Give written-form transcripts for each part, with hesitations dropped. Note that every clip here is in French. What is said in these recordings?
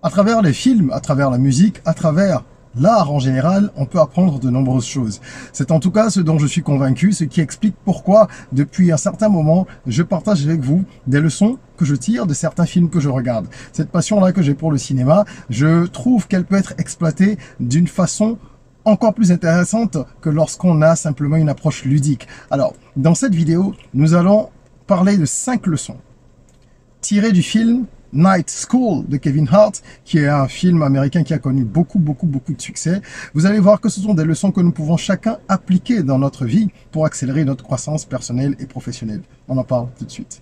À travers les films, à travers la musique, à travers l'art en général, on peut apprendre de nombreuses choses. C'est en tout cas ce dont je suis convaincu, ce qui explique pourquoi, depuis un certain moment, je partage avec vous des leçons que je tire de certains films que je regarde. Cette passion-là que j'ai pour le cinéma, je trouve qu'elle peut être exploitée d'une façon encore plus intéressante que lorsqu'on a simplement une approche ludique. Alors, dans cette vidéo, nous allons parler de 5 leçons tirées du film Night School de Kevin Hart, qui est un film américain qui a connu beaucoup de succès. Vous allez voir que ce sont des leçons que nous pouvons chacun appliquer dans notre vie pour accélérer notre croissance personnelle et professionnelle. On en parle tout de suite.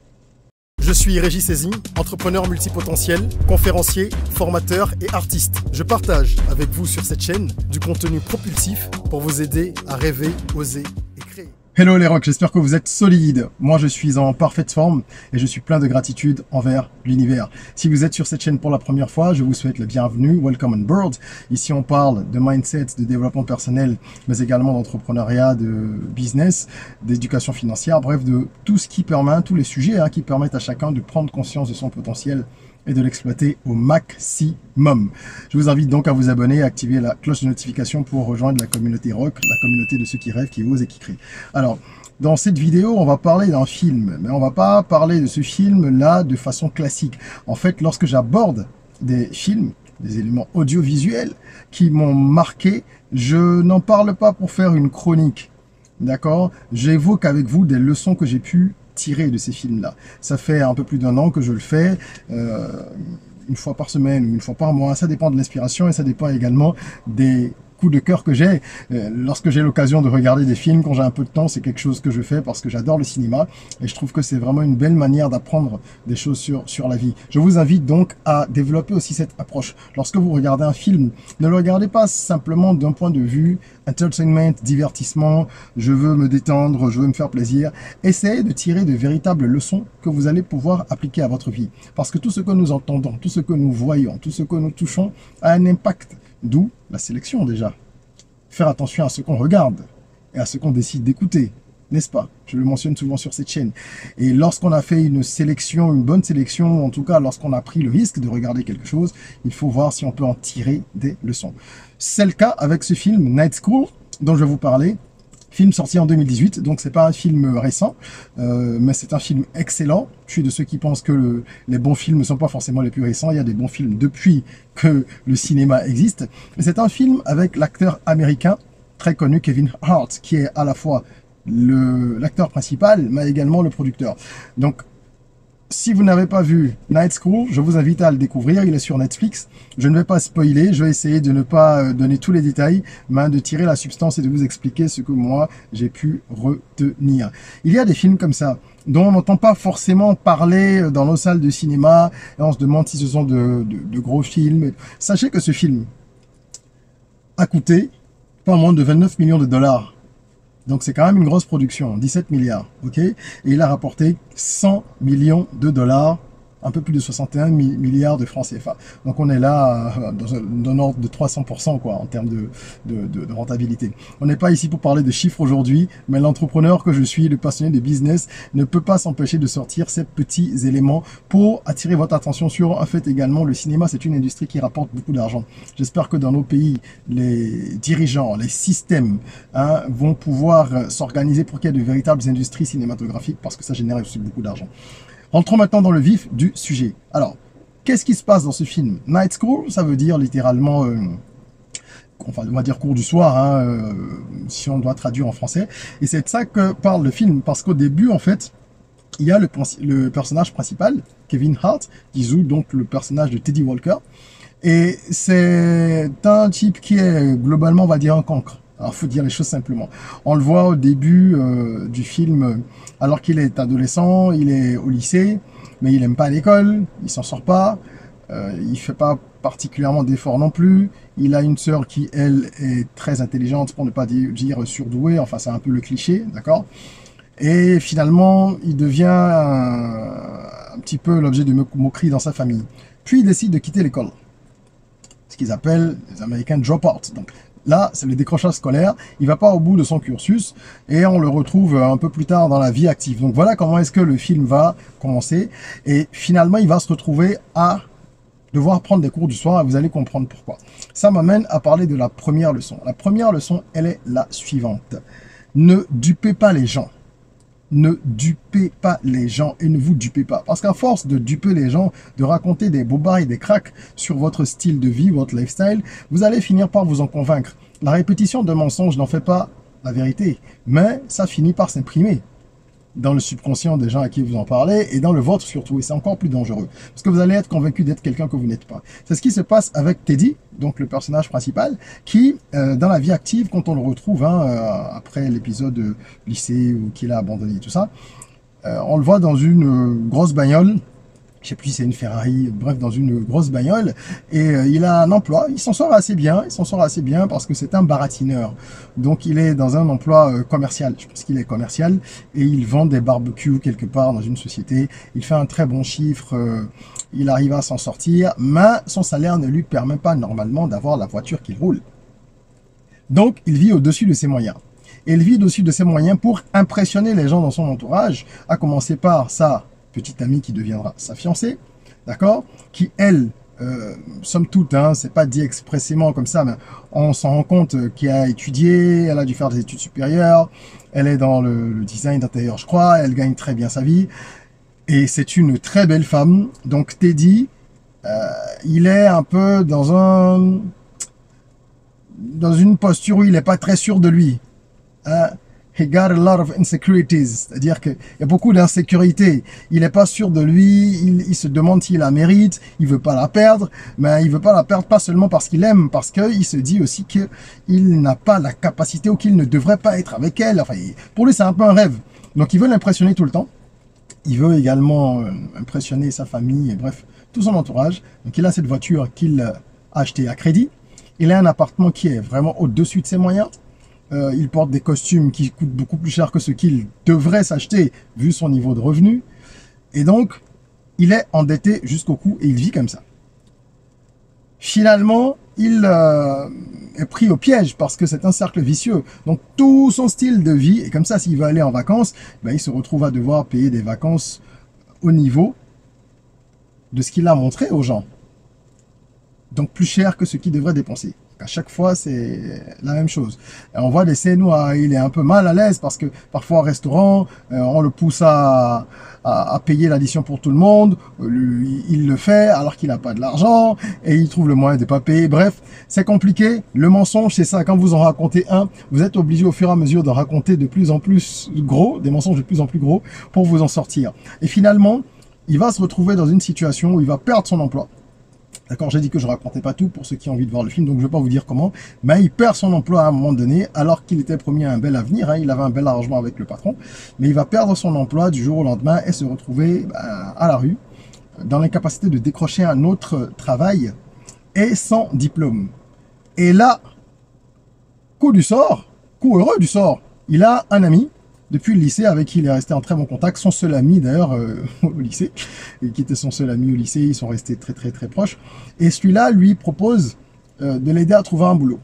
Je suis Régis Saizy, entrepreneur multipotentiel, conférencier, formateur et artiste. Je partage avec vous sur cette chaîne du contenu propulsif pour vous aider à rêver, oser et créer. Hello les rocks, j'espère que vous êtes solides. Moi je suis en parfaite forme et je suis plein de gratitude envers l'univers. Si vous êtes sur cette chaîne pour la première fois, je vous souhaite la bienvenue, welcome on board. Ici on parle de mindset, de développement personnel, mais également d'entrepreneuriat, de business, d'éducation financière, bref de tout ce qui permet, tous les sujets qui permettent à chacun de prendre conscience de son potentiel et de l'exploiter au maximum. Je vous invite donc à vous abonner et à activer la cloche de notification pour rejoindre la communauté rock, la communauté de ceux qui rêvent, qui osent et qui créent. Alors, dans cette vidéo, on va parler d'un film, mais on va pas parler de ce film-là de façon classique. En fait, lorsque j'aborde des films, des éléments audiovisuels qui m'ont marqué, je n'en parle pas pour faire une chronique, d'accord? J'évoque avec vous des leçons que j'ai pu tirer de ces films-là. Ça fait un peu plus d'1 an que je le fais, une fois par semaine ou une fois par mois. Ça dépend de l'inspiration et ça dépend également des coups de cœur que j'ai. Lorsque j'ai l'occasion de regarder des films, quand j'ai un peu de temps, c'est quelque chose que je fais parce que j'adore le cinéma et je trouve que c'est vraiment une belle manière d'apprendre des choses sur la vie. Je vous invite donc à développer aussi cette approche. Lorsque vous regardez un film, ne le regardez pas simplement d'un point de vue entertainment, divertissement, je veux me détendre, je veux me faire plaisir. Essayez de tirer de véritables leçons que vous allez pouvoir appliquer à votre vie. Parce que tout ce que nous entendons, tout ce que nous voyons, tout ce que nous touchons a un impact. D'où la sélection déjà. Faire attention à ce qu'on regarde et à ce qu'on décide d'écouter, n'est-ce pas? Je le mentionne souvent sur cette chaîne. Et lorsqu'on a fait une sélection, une bonne sélection, en tout cas lorsqu'on a pris le risque de regarder quelque chose, il faut voir si on peut en tirer des leçons. C'est le cas avec ce film Night School dont je vais vous parler. Film sorti en 2018, donc c'est pas un film récent, mais c'est un film excellent. Je suis de ceux qui pensent que les bons films ne sont pas forcément les plus récents. Il y a des bons films depuis que le cinéma existe. C'est un film avec l'acteur américain très connu Kevin Hart, qui est à la fois l'acteur principal, mais également le producteur. Donc, si vous n'avez pas vu Night School, je vous invite à le découvrir, il est sur Netflix. Je ne vais pas spoiler, je vais essayer de ne pas donner tous les détails, mais de tirer la substance et de vous expliquer ce que moi j'ai pu retenir. Il y a des films comme ça, dont on n'entend pas forcément parler dans nos salles de cinéma, et on se demande si ce sont de gros films. Sachez que ce film a coûté pas moins de 29 millions de dollars. Donc c'est quand même une grosse production, 17 milliards, ok? Et il a rapporté 100 millions de dollars, un peu plus de 61 milliards de francs CFA. Donc on est là dans un ordre de 300% quoi, en termes de rentabilité. On n'est pas ici pour parler de chiffres aujourd'hui, mais l'entrepreneur que je suis, le passionné de business, ne peut pas s'empêcher de sortir ces petits éléments pour attirer votre attention sur un fait également. Le cinéma, c'est une industrie qui rapporte beaucoup d'argent. J'espère que dans nos pays, les dirigeants, les systèmes vont pouvoir s'organiser pour qu'il y ait de véritables industries cinématographiques parce que ça génère aussi beaucoup d'argent. Rentrons maintenant dans le vif du sujet. Alors, qu'est-ce qui se passe dans ce film? Night School, ça veut dire littéralement, enfin, on va dire cours du soir, si on doit traduire en français. Et c'est de ça que parle le film, parce qu'au début, en fait, il y a le personnage principal, Kevin Hart, qui joue donc le personnage de Teddy Walker. Et c'est un type qui est globalement, on va dire, un cancre. Alors, faut dire les choses simplement. On le voit au début du film, alors qu'il est adolescent, il est au lycée, mais il aime pas l'école, il s'en sort pas, il fait pas particulièrement d'efforts non plus. Il a une sœur qui, elle, est très intelligente, pour ne pas dire surdouée, enfin c'est un peu le cliché, d'accord? Et finalement, il devient un petit peu l'objet de moquerie dans sa famille. Puis il décide de quitter l'école, ce qu'ils appellent les Américains drop-out. Donc, là, c'est le décrochage scolaire, il va pas au bout de son cursus et on le retrouve un peu plus tard dans la vie active. Donc voilà comment est-ce que le film va commencer et finalement il va se retrouver à devoir prendre des cours du soir et vous allez comprendre pourquoi. Ça m'amène à parler de la première leçon. La première leçon, elle est la suivante. Ne dupez pas les gens. Ne dupez pas les gens et ne vous dupez pas. Parce qu'à force de duper les gens, de raconter des bobards et des cracks sur votre style de vie, votre lifestyle, vous allez finir par vous en convaincre. La répétition de mensonges n'en fait pas la vérité, mais ça finit par s'imprimer dans le subconscient des gens à qui vous en parlez et dans le vôtre surtout, et c'est encore plus dangereux parce que vous allez être convaincu d'être quelqu'un que vous n'êtes pas. C'est ce qui se passe avec Teddy, donc le personnage principal, qui dans la vie active, quand on le retrouve après l'épisode lycée ou qu'il a abandonné tout ça, on le voit dans une grosse bagnole. Je sais plus si c'est une Ferrari, bref, dans une grosse bagnole, et il a un emploi, il s'en sort assez bien, parce que c'est un baratineur. Donc il est dans un emploi commercial, je pense qu'il est commercial, et il vend des barbecues quelque part dans une société, il fait un très bon chiffre, il arrive à s'en sortir, mais son salaire ne lui permet pas normalement d'avoir la voiture qu'il roule. Donc il vit au-dessus de ses moyens. Et il vit au-dessus de ses moyens pour impressionner les gens dans son entourage, à commencer par sa petite amie qui deviendra sa fiancée, d'accord, qui elle, somme toute, c'est pas dit expressément comme ça, mais on s'en rend compte qu'elle a étudié, elle a dû faire des études supérieures, elle est dans le design d'intérieur, je crois, elle gagne très bien sa vie, et c'est une très belle femme. Donc Teddy, il est un peu dans une posture où il n'est pas très sûr de lui. He got a lot of insecurities, c'est-à-dire qu'il y a beaucoup d'insécurité. Il n'est pas sûr de lui, il se demande s'il la mérite, il veut pas la perdre, mais il veut pas la perdre pas seulement parce qu'il aime, parce qu'il se dit aussi qu'il n'a pas la capacité ou qu'il ne devrait pas être avec elle. Enfin, pour lui, c'est un peu un rêve. Donc, il veut l'impressionner tout le temps. Il veut également impressionner sa famille, et bref, tout son entourage. Donc, il a cette voiture qu'il a achetée à crédit. Il a un appartement qui est vraiment au-dessus de ses moyens. Il porte des costumes qui coûtent beaucoup plus cher que ce qu'il devrait s'acheter vu son niveau de revenu. Et donc, il est endetté jusqu'au cou et il vit comme ça. Finalement, il est pris au piège parce que c'est un cercle vicieux. Donc, tout son style de vie, et comme ça, s'il veut aller en vacances, il se retrouve à devoir payer des vacances au niveau de ce qu'il a montré aux gens. Donc, plus cher que ce qu'il devrait dépenser. À chaque fois, c'est la même chose. Et on voit des scènes où il est un peu mal à l'aise parce que parfois au restaurant, on le pousse à payer l'addition pour tout le monde. Il le fait alors qu'il n'a pas de l'argent et il trouve le moyen de ne pas payer. Bref, c'est compliqué. Le mensonge, c'est ça. Quand vous en racontez un, vous êtes obligé au fur et à mesure de raconter de plus en plus gros, des mensonges de plus en plus gros pour vous en sortir. Et finalement, il va se retrouver dans une situation où il va perdre son emploi. D'accord, j'ai dit que je racontais pas tout pour ceux qui ont envie de voir le film, donc je vais pas vous dire comment. Mais il perd son emploi à un moment donné, alors qu'il était promis un bel avenir. Il avait un bel arrangement avec le patron. Mais il va perdre son emploi du jour au lendemain et se retrouver à la rue, dans l'incapacité de décrocher un autre travail et sans diplôme. Et là, coup du sort, coup heureux du sort, il a un ami depuis le lycée avec qui il est resté en très bon contact, son seul ami d'ailleurs au lycée, et qui était son seul ami au lycée, ils sont restés très très très proches. Et celui-là lui propose de l'aider à trouver un boulot,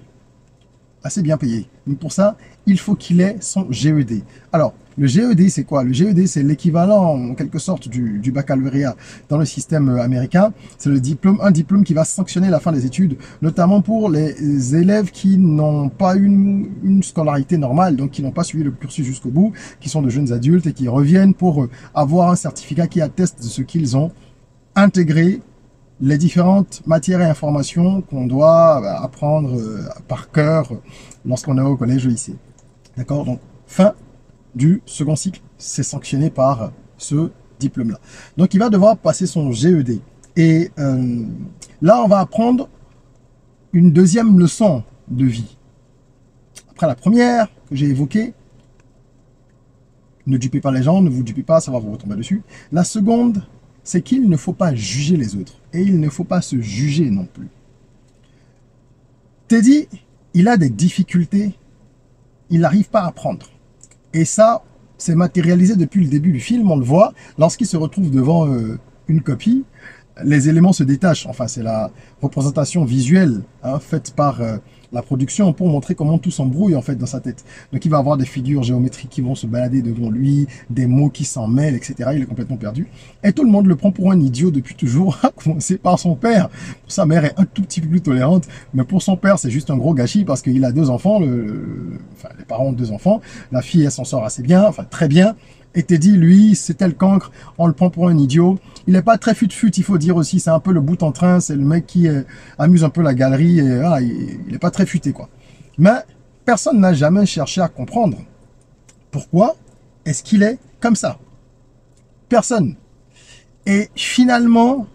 assez bien payé. Mais pour ça, il faut qu'il ait son GED. Alors, le GED, c'est quoi? Le GED, c'est l'équivalent, en quelque sorte, du baccalauréat dans le système américain. C'est le diplôme, un diplôme qui va sanctionner la fin des études, notamment pour les élèves qui n'ont pas une scolarité normale, donc qui n'ont pas suivi le cursus jusqu'au bout, qui sont de jeunes adultes et qui reviennent pour avoir un certificat qui atteste de ce qu'ils ont intégré, les différentes matières et informations qu'on doit apprendre par cœur lorsqu'on est au collège ou au lycée. D'accord? Donc, fin du second cycle, c'est sanctionné par ce diplôme-là. Donc, il va devoir passer son GED. Et là, on va apprendre une deuxième leçon de vie. Après la première que j'ai évoquée, ne dupez pas les gens, ne vous dupez pas, ça va vous retomber dessus. La seconde, c'est qu'il ne faut pas juger les autres. Et il ne faut pas se juger non plus. Teddy, il a des difficultés, il n'arrive pas à apprendre. Et ça, c'est matérialisé depuis le début du film, on le voit, lorsqu'il se retrouve devant une copie, les éléments se détachent. Enfin, c'est la représentation visuelle hein, faite par la production pour montrer comment tout s'embrouille en fait dans sa tête. Donc il va avoir des figures géométriques qui vont se balader devant lui, des mots qui s'en mêlent, etc. Il est complètement perdu. Et tout le monde le prend pour un idiot depuis toujours, à commencer par son père. Sa mère est un tout petit peu plus tolérante, mais pour son père, c'est juste un gros gâchis parce qu'il a 2 enfants, enfin les parents ont 2 enfants, la fille elle s'en sort assez bien, enfin très bien. Et Teddy, lui, c'était le cancre, on le prend pour un idiot. Il n'est pas très fut-fut, il faut dire aussi, c'est un peu le bout en train, c'est le mec qui amuse un peu la galerie, et voilà, il n'est pas très futé, quoi. Mais personne n'a jamais cherché à comprendre pourquoi est-ce qu'il est comme ça. Personne. Et finalement,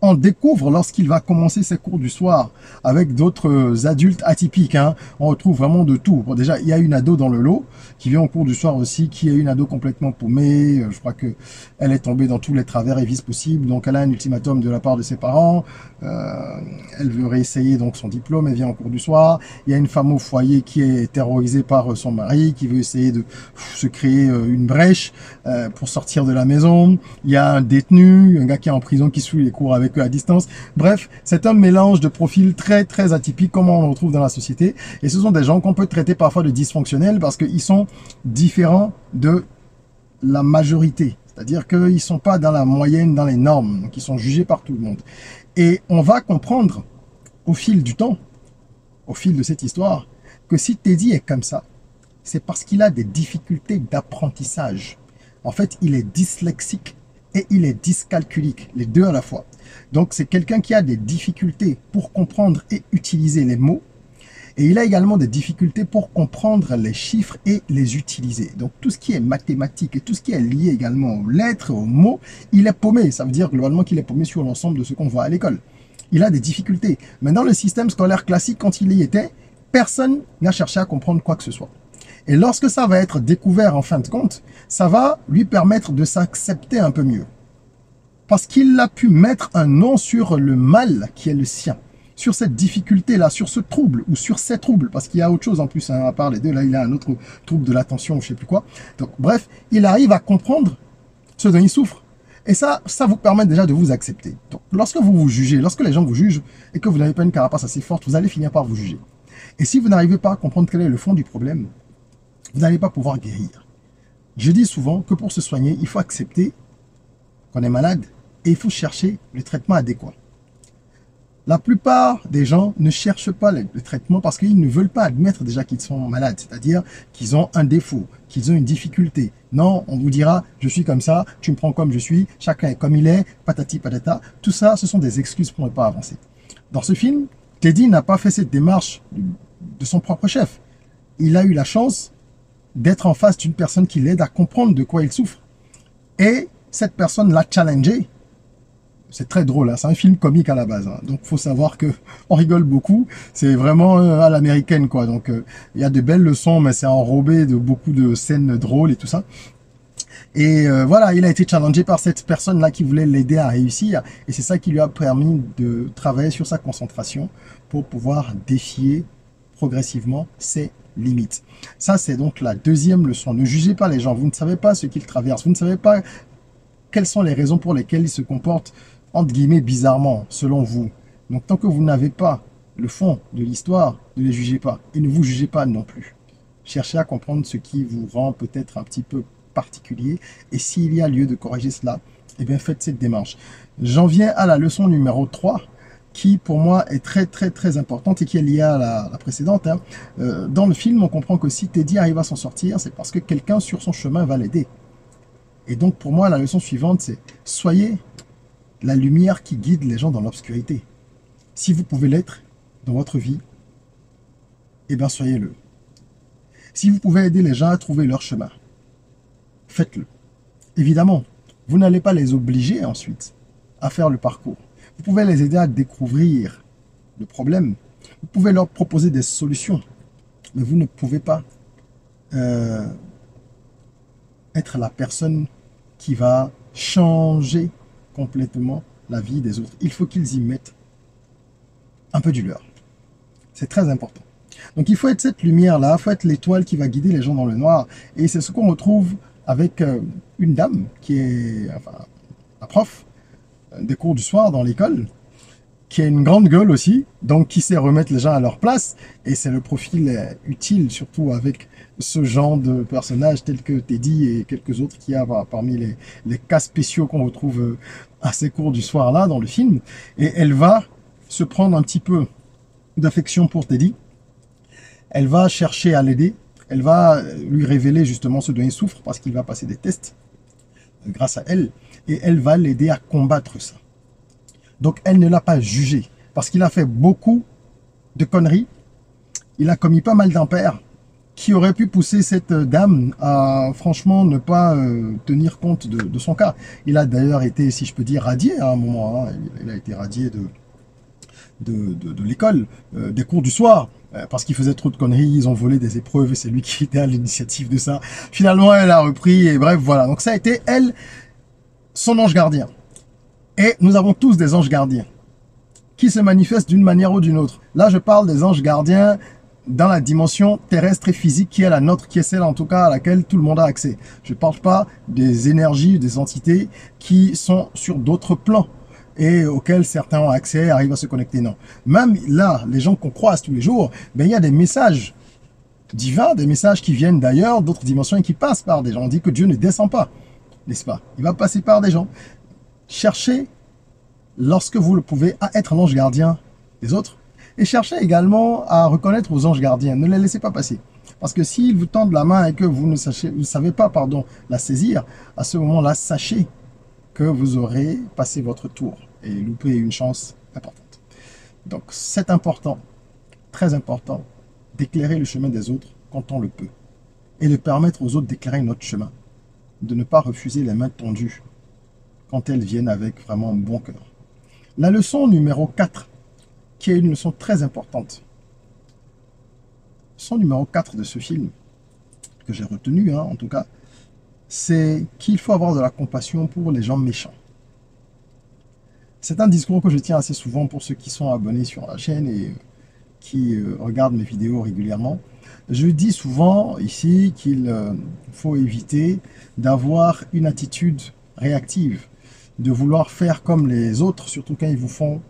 on découvre lorsqu'il va commencer ses cours du soir avec d'autres adultes atypiques. Hein. On retrouve vraiment de tout. Bon, déjà, il y a une ado dans le lot qui vient au cours du soir aussi, qui est une ado complètement paumée. Je crois que elle est tombée dans tous les travers et vices possibles. Donc, elle a un ultimatum de la part de ses parents. Elle veut réessayer donc son diplôme. Elle vient au cours du soir. Il y a une femme au foyer qui est terrorisée par son mari, qui veut essayer de se créer une brèche pour sortir de la maison. Il y a un détenu, un gars qui est en prison qui suit les cours avec à distance. Bref, c'est un mélange de profils très très atypiques comme on le retrouve dans la société. Et ce sont des gens qu'on peut traiter parfois de dysfonctionnels parce qu'ils sont différents de la majorité. C'est-à-dire qu'ils ne sont pas dans la moyenne, dans les normes. Donc ils sont jugés par tout le monde. Et on va comprendre au fil du temps, au fil de cette histoire, que si Teddy est comme ça, c'est parce qu'il a des difficultés d'apprentissage. En fait, il est dyslexique et il est dyscalculique, les deux à la fois. Donc, c'est quelqu'un qui a des difficultés pour comprendre et utiliser les mots. Et il a également des difficultés pour comprendre les chiffres et les utiliser. Donc, tout ce qui est mathématique et tout ce qui est lié également aux lettres, aux mots, il est paumé. Ça veut dire globalement qu'il est paumé sur l'ensemble de ce qu'on voit à l'école. Il a des difficultés. Mais dans le système scolaire classique, quand il y était, personne n'a cherché à comprendre quoi que ce soit. Et lorsque ça va être découvert en fin de compte, ça va lui permettre de s'accepter un peu mieux. Parce qu'il a pu mettre un nom sur le mal qui est le sien, sur cette difficulté-là, sur ce trouble ou sur ces troubles, parce qu'il y a autre chose en plus, hein, à part les deux, là il a un autre trouble de l'attention, je sais plus quoi. Donc bref, il arrive à comprendre ce dont il souffre. Et ça vous permet déjà de vous accepter. Donc lorsque vous vous jugez, lorsque les gens vous jugent et que vous n'avez pas une carapace assez forte, vous allez finir par vous juger. Et si vous n'arrivez pas à comprendre quel est le fond du problème, vous n'allez pas pouvoir guérir. Je dis souvent que pour se soigner, il faut accepter qu'on est malade et il faut chercher le traitement adéquat. La plupart des gens ne cherchent pas le traitement parce qu'ils ne veulent pas admettre déjà qu'ils sont malades, c'est-à-dire qu'ils ont un défaut, qu'ils ont une difficulté. Non, on vous dira, je suis comme ça, tu me prends comme je suis, chacun est comme il est, patati patata. Tout ça, ce sont des excuses pour ne pas avancer. Dans ce film, Teddy n'a pas fait cette démarche de son propre chef. Il a eu la chance d'être en face d'une personne qui l'aide à comprendre de quoi il souffre. Et cette personne l'a challengé. C'est très drôle, hein, c'est un film comique à la base. Hein. Donc, faut savoir que on rigole beaucoup. C'est vraiment à l'américaine, quoi. Donc, il y a de belles leçons, mais c'est enrobé de beaucoup de scènes drôles et tout ça. Et voilà, il a été challengé par cette personne-là qui voulait l'aider à réussir. Et c'est ça qui lui a permis de travailler sur sa concentration pour pouvoir défier progressivement ses limites. Ça, c'est donc la deuxième leçon. Ne jugez pas les gens. Vous ne savez pas ce qu'ils traversent. Vous ne savez pas quelles sont les raisons pour lesquelles ils se comportent, entre guillemets, bizarrement, selon vous. Donc, tant que vous n'avez pas le fond de l'histoire, ne les jugez pas. Et ne vous jugez pas non plus. Cherchez à comprendre ce qui vous rend peut-être un petit peu particulier. Et s'il y a lieu de corriger cela, eh bien, faites cette démarche. J'en viens à la leçon numéro 3, qui pour moi est très très très importante et qui est liée à la précédente. Hein. Dans le film, on comprend que si Teddy arrive à s'en sortir, c'est parce que quelqu'un sur son chemin va l'aider. Et donc pour moi, la leçon suivante, c'est soyez la lumière qui guide les gens dans l'obscurité. Si vous pouvez l'être dans votre vie, eh bien soyez-le. Si vous pouvez aider les gens à trouver leur chemin, faites-le. Évidemment, vous n'allez pas les obliger ensuite à faire le parcours. Vous pouvez les aider à découvrir le problème. Vous pouvez leur proposer des solutions. Mais vous ne pouvez pas être la personne qui va changer complètement la vie des autres. Il faut qu'ils y mettent un peu du leur. C'est très important. Donc il faut être cette lumière-là, il faut être l'étoile qui va guider les gens dans le noir. Et c'est ce qu'on retrouve avec une dame qui est, enfin, un prof, des cours du soir dans l'école, qui a une grande gueule aussi, donc qui sait remettre les gens à leur place, et c'est le profil utile, surtout avec ce genre de personnages tels que Teddy et quelques autres qui y a parmi les cas spéciaux qu'on retrouve à ces cours du soir-là dans le film. Et elle va se prendre un petit peu d'affection pour Teddy, elle va chercher à l'aider, elle va lui révéler justement ce dont il souffre parce qu'il va passer des tests grâce à elle, et elle va l'aider à combattre ça. Donc elle ne l'a pas jugé, parce qu'il a fait beaucoup de conneries, il a commis pas mal d'impairs, qui aurait pu pousser cette dame à franchement ne pas tenir compte de son cas. Il a d'ailleurs été, si je peux dire, radié à un moment, hein. Il a été radié de l'école, des cours du soir, parce qu'il faisait trop de conneries, ils ont volé des épreuves et c'est lui qui était à l'initiative de ça. Finalement, elle a repris et bref, voilà. Donc ça a été, elle, son ange gardien. Et nous avons tous des anges gardiens qui se manifestent d'une manière ou d'une autre. Là, je parle des anges gardiens dans la dimension terrestre et physique qui est la nôtre, qui est celle en tout cas à laquelle tout le monde a accès. Je ne parle pas des énergies, des entités qui sont sur d'autres plans et auxquels certains ont accès, arrivent à se connecter. Non. Même là, les gens qu'on croise tous les jours, ben, il y a des messages divins, des messages qui viennent d'ailleurs, d'autres dimensions et qui passent par des gens. On dit que Dieu ne descend pas, n'est-ce pas? Il va passer par des gens. Cherchez, lorsque vous le pouvez, à être l'ange gardien des autres. Et cherchez également à reconnaître vos anges gardiens. Ne les laissez pas passer. Parce que s'ils vous tendent la main et que vous ne savez pas, la saisir, à ce moment-là, sachez que vous aurez passé votre tour et loupé une chance importante. Donc, c'est important, très important, d'éclairer le chemin des autres quand on le peut. Et de permettre aux autres d'éclairer notre chemin. De ne pas refuser les mains tendues quand elles viennent avec vraiment un bon cœur. La leçon numéro 4, qui est une leçon très importante. Leçon numéro 4 de ce film, que j'ai retenu, hein, en tout cas, c'est qu'il faut avoir de la compassion pour les gens méchants. C'est un discours que je tiens assez souvent pour ceux qui sont abonnés sur la chaîne et qui regardent mes vidéos régulièrement. Je dis souvent ici qu'il faut éviter d'avoir une attitude réactive, de vouloir faire comme les autres, surtout quand ils vous font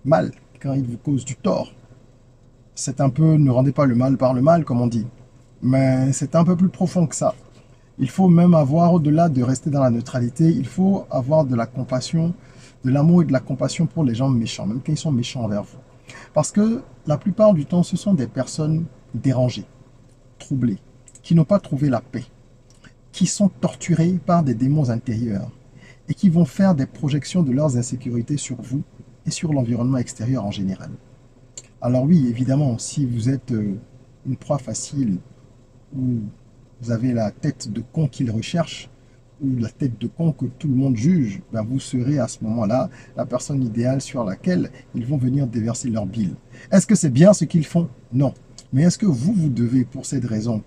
mal, quand ils vous causent du tort. C'est un peu, ne rendez pas le mal par le mal, comme on dit. Mais c'est un peu plus profond que ça. Il faut même avoir, au-delà de rester dans la neutralité, il faut avoir de la compassion, de l'amour et de la compassion pour les gens méchants, même quand ils sont méchants envers vous. Parce que la plupart du temps, ce sont des personnes dérangées, troublées, qui n'ont pas trouvé la paix, qui sont torturées par des démons intérieurs et qui vont faire des projections de leurs insécurités sur vous et sur l'environnement extérieur en général. Alors oui, évidemment, si vous êtes une proie facile ou vous avez la tête de con qu'ils recherchent ou la tête de con que tout le monde juge, ben vous serez à ce moment-là la personne idéale sur laquelle ils vont venir déverser leur bile. Est-ce que c'est bien ce qu'ils font? Non. Mais est-ce que vous devez, pour cette raison,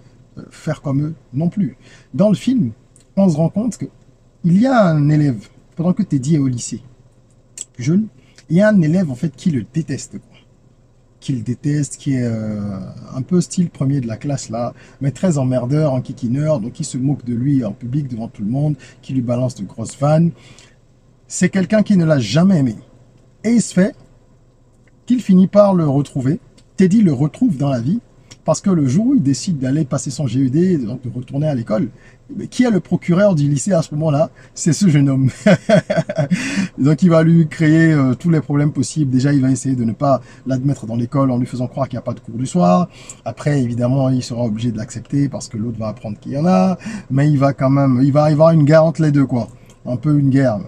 faire comme eux? Non plus. Dans le film, on se rend compte qu'il y a un élève, pendant que Teddy est au lycée, jeune, il y a un élève en fait qui le déteste, quoi. Qu'il déteste, qui est un peu style premier de la classe là, mais très emmerdeur, en kikineur, donc il se moque de lui en public devant tout le monde, qui lui balance de grosses vannes. C'est quelqu'un qui ne l'a jamais aimé. Et il se fait qu'il finit par le retrouver. Teddy le retrouve dans la vie, parce que le jour où il décide d'aller passer son GED, donc de retourner à l'école, qui est le procureur du lycée à ce moment-là? C'est ce jeune homme. Donc il va lui créer tous les problèmes possibles. Déjà, il va essayer de ne pas l'admettre dans l'école en lui faisant croire qu'il n'y a pas de cours du soir. Après, évidemment, il sera obligé de l'accepter parce que l'autre va apprendre qu'il y en a. Mais il va quand même, il va y avoir une guerre entre les deux, quoi. Un peu une guerre.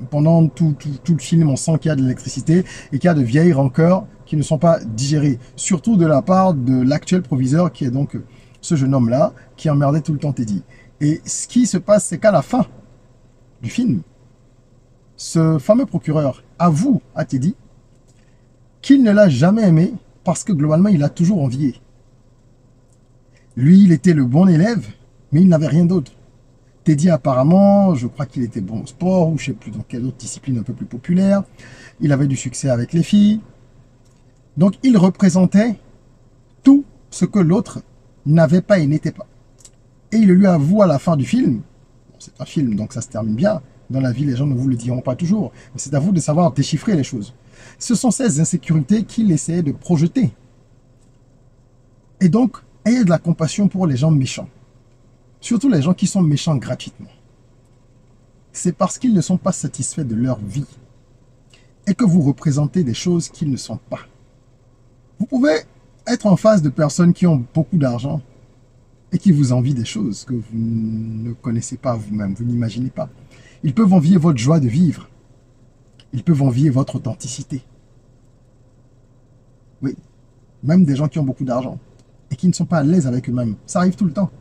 Pendant tout le film, on sent qu'il y a de l'électricité et qu'il y a de vieilles rancœurs qui ne sont pas digérées. Surtout de la part de l'actuel proviseur qui est donc ce jeune homme-là qui emmerdait tout le temps Teddy. Et ce qui se passe, c'est qu'à la fin du film, ce fameux procureur avoue à Teddy qu'il ne l'a jamais aimé parce que globalement, il a toujours envié. Lui, il était le bon élève, mais il n'avait rien d'autre. Teddy, apparemment, je crois qu'il était bon au sport, ou je ne sais plus dans quelle autre discipline un peu plus populaire. Il avait du succès avec les filles. Donc, il représentait tout ce que l'autre n'avait pas et n'était pas. Et il lui avoue à la fin du film, c'est un film, donc ça se termine bien, Dans la vie, les gens ne vous le diront pas toujours. Mais c'est à vous de savoir déchiffrer les choses. Ce sont ces insécurités qu'il essaie de projeter. Et donc, ayez de la compassion pour les gens méchants. Surtout les gens qui sont méchants gratuitement. C'est parce qu'ils ne sont pas satisfaits de leur vie et que vous représentez des choses qu'ils ne sont pas. Vous pouvez être en face de personnes qui ont beaucoup d'argent et qui vous envient des choses que vous ne connaissez pas vous-même, vous n'imaginez pas. Ils peuvent envier votre joie de vivre. Ils peuvent envier votre authenticité. Oui, même des gens qui ont beaucoup d'argent et qui ne sont pas à l'aise avec eux-mêmes. Ça arrive tout le temps.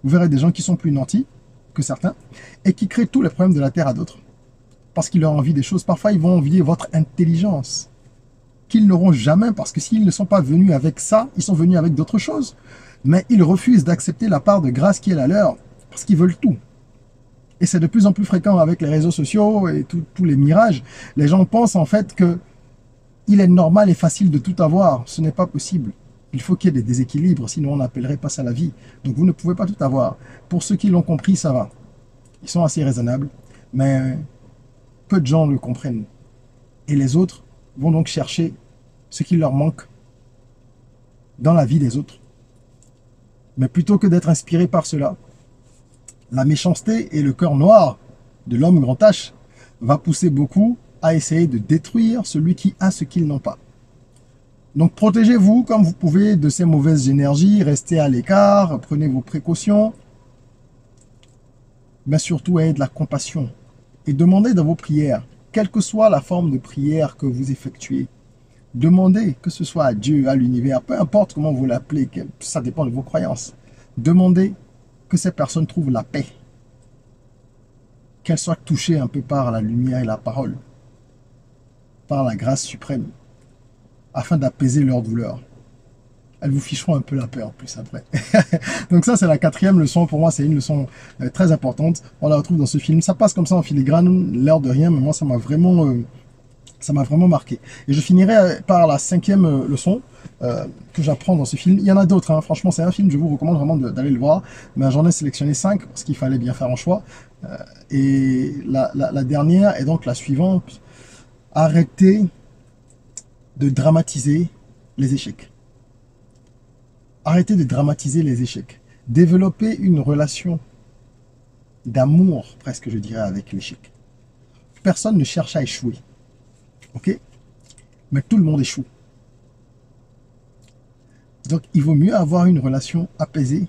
Vous verrez des gens qui sont plus nantis que certains et qui créent tous les problèmes de la terre à d'autres. Parce qu'ils leur envient des choses. Parfois, ils vont envier votre intelligence qu'ils n'auront jamais parce que s'ils ne sont pas venus avec ça, ils sont venus avec d'autres choses. Mais ils refusent d'accepter la part de grâce qui est la leur parce qu'ils veulent tout. Et c'est de plus en plus fréquent avec les réseaux sociaux et tous les mirages. Les gens pensent en fait que il est normal et facile de tout avoir. Ce n'est pas possible. Il faut qu'il y ait des déséquilibres, sinon on n'appellerait pas ça la vie. Donc vous ne pouvez pas tout avoir. Pour ceux qui l'ont compris, ça va. Ils sont assez raisonnables, mais peu de gens le comprennent. Et les autres vont donc chercher ce qui leur manque dans la vie des autres. Mais plutôt que d'être inspiré par cela, la méchanceté et le cœur noir de l'homme grand H va pousser beaucoup à essayer de détruire celui qui a ce qu'ils n'ont pas. Donc protégez-vous comme vous pouvez de ces mauvaises énergies, restez à l'écart, prenez vos précautions, mais surtout ayez de la compassion et demandez dans vos prières, quelle que soit la forme de prière que vous effectuez, demandez que ce soit à Dieu, à l'univers, peu importe comment vous l'appelez, ça dépend de vos croyances, demandez que ces personnes trouvent la paix, qu'elles soient touchées un peu par la lumière et la parole, par la grâce suprême, afin d'apaiser leur douleur. Elles vous ficheront un peu la paix en plus après. Donc ça, c'est la quatrième leçon. Pour moi, c'est une leçon très importante. On la retrouve dans ce film. Ça passe comme ça en filigrane, l'air de rien, mais moi, ça m'a vraiment marqué. Et je finirai par la cinquième leçon que j'apprends dans ce film. Il y en a d'autres, hein. Franchement, c'est un film, je vous recommande vraiment d'aller le voir. Mais j'en ai sélectionné 5 parce qu'il fallait bien faire un choix. Et la dernière est donc la suivante. Arrêtez de dramatiser les échecs. Arrêtez de dramatiser les échecs. Développez une relation d'amour, presque je dirais, avec l'échec. Personne ne cherche à échouer. Ok? Mais tout le monde échoue. Donc, il vaut mieux avoir une relation apaisée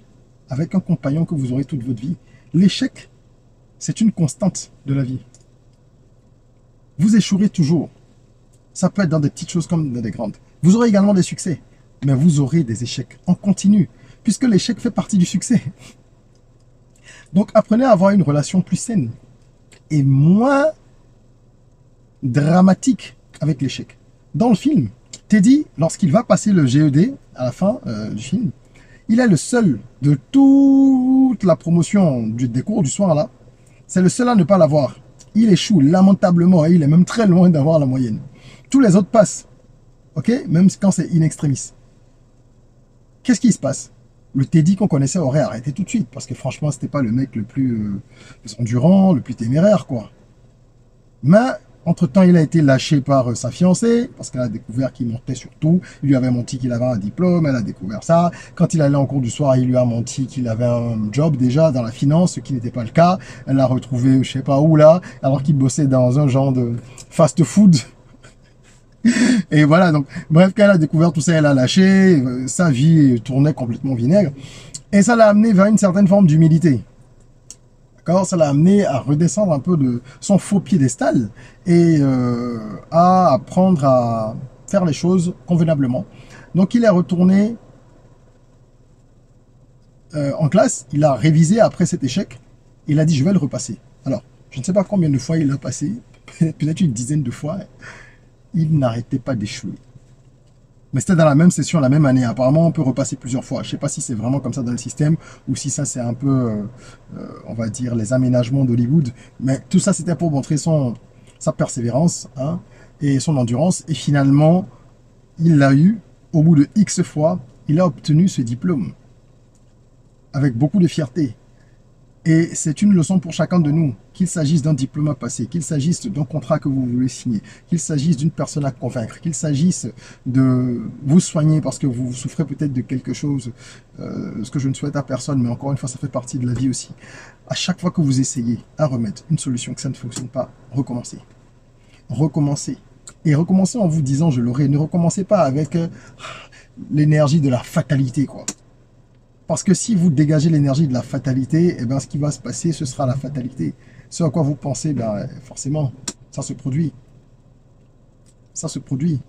avec un compagnon que vous aurez toute votre vie. L'échec, c'est une constante de la vie. Vous échouerez toujours. Ça peut être dans des petites choses comme dans des grandes. Vous aurez également des succès, mais vous aurez des échecs en continu, puisque l'échec fait partie du succès. Donc, apprenez à avoir une relation plus saine et moins dramatique avec l'échec. Dans le film, Teddy, lorsqu'il va passer le GED à la fin du film, il est le seul de toute la promotion des cours du soir là. C'est le seul à ne pas l'avoir. Il échoue lamentablement et il est même très loin d'avoir la moyenne. Tous les autres passent. Ok? Même quand c'est in extremis. Qu'est-ce qui se passe? Le Teddy qu'on connaissait aurait arrêté tout de suite. Parce que franchement, c'était pas le mec le plus endurant, le plus téméraire, quoi. Mais, entre-temps, il a été lâché par sa fiancée. Parce qu'elle a découvert qu'il mentait sur tout. Il lui avait menti qu'il avait un diplôme. Elle a découvert ça. Quand il allait en cours du soir, il lui a menti qu'il avait un job déjà dans la finance, ce qui n'était pas le cas. Elle l'a retrouvé, je sais pas où là, alors qu'il bossait dans un genre de fast-food. Et voilà, donc, bref, quand elle a découvert tout ça, elle a lâché, sa vie tournait complètement vinaigre, et ça l'a amené vers une certaine forme d'humilité. D'accord? Ça l'a amené à redescendre un peu de son faux piédestal, et à apprendre à faire les choses convenablement. Donc, il est retourné en classe, il a révisé après cet échec, il a dit, je vais le repasser. Alors, je ne sais pas combien de fois il l'a passé, peut-être une dizaine de fois, il n'arrêtait pas d'échouer. Mais c'était dans la même session, la même année. Apparemment, on peut repasser plusieurs fois. Je ne sais pas si c'est vraiment comme ça dans le système ou si ça, c'est un peu, on va dire, les aménagements d'Hollywood. Mais tout ça, c'était pour montrer sa persévérance, hein, et son endurance. Et finalement, il l'a eu. Au bout de X fois, il a obtenu ce diplôme avec beaucoup de fierté. Et c'est une leçon pour chacun de nous, qu'il s'agisse d'un diplôme à passer, qu'il s'agisse d'un contrat que vous voulez signer, qu'il s'agisse d'une personne à convaincre, qu'il s'agisse de vous soigner parce que vous souffrez peut-être de quelque chose, ce que je ne souhaite à personne, mais encore une fois, ça fait partie de la vie aussi. À chaque fois que vous essayez un remède, une solution, que ça ne fonctionne pas, recommencez. Recommencez. Et recommencez en vous disant, je l'aurai. Ne recommencez pas avec l'énergie de la fatalité, quoi. Parce que si vous dégagez l'énergie de la fatalité, eh ben, ce qui va se passer, ce sera la fatalité. Ce à quoi vous pensez, ben, forcément, ça se produit. Ça se produit.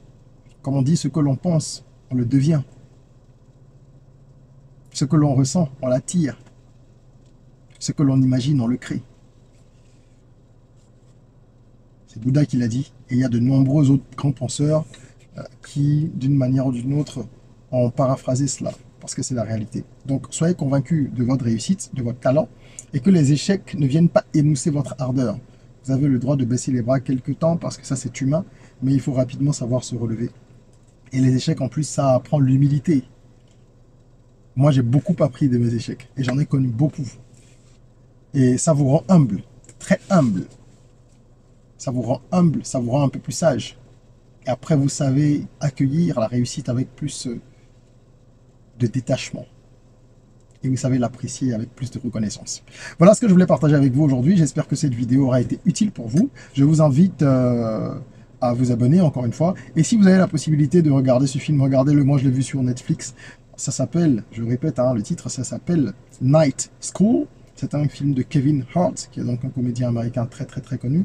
Comme on dit, ce que l'on pense, on le devient. Ce que l'on ressent, on l'attire. Ce que l'on imagine, on le crée. C'est Bouddha qui l'a dit. Et il y a de nombreux autres grands penseurs qui, d'une manière ou d'une autre, ont paraphrasé cela. Parce que c'est la réalité. Donc, soyez convaincus de votre réussite, de votre talent, et que les échecs ne viennent pas émousser votre ardeur. Vous avez le droit de baisser les bras quelque temps, parce que ça, c'est humain, mais il faut rapidement savoir se relever. Et les échecs, en plus, ça apprend l'humilité. Moi, j'ai beaucoup appris de mes échecs, et j'en ai connu beaucoup. Et ça vous rend humble, très humble. Ça vous rend humble, ça vous rend un peu plus sage. Et après, vous savez accueillir la réussite avec plus de détachement. Et vous savez l'apprécier avec plus de reconnaissance. Voilà ce que je voulais partager avec vous aujourd'hui. J'espère que cette vidéo aura été utile pour vous. Je vous invite à vous abonner encore une fois. Et si vous avez la possibilité de regarder ce film, regardez-le. Moi, je l'ai vu sur Netflix. Ça s'appelle, je répète, hein, le titre, ça s'appelle Night School. C'est un film de Kevin Hart, qui est donc un comédien américain très très très connu.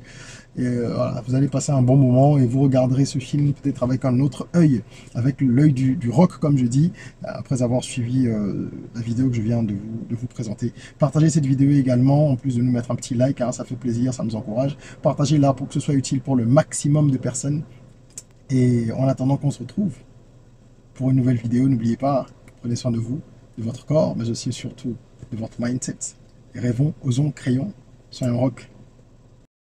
Et voilà, vous allez passer un bon moment et vous regarderez ce film peut-être avec un autre œil, avec l'œil du rock comme je dis, après avoir suivi la vidéo que je viens de vous présenter. Partagez cette vidéo également, en plus de nous mettre un petit like, hein, ça fait plaisir, ça nous encourage. Partagez-la pour que ce soit utile pour le maximum de personnes. Et en attendant qu'on se retrouve pour une nouvelle vidéo, n'oubliez pas, prenez soin de vous, de votre corps, mais aussi surtout de votre mindset. Rêvons, osons, créons, soyons rock.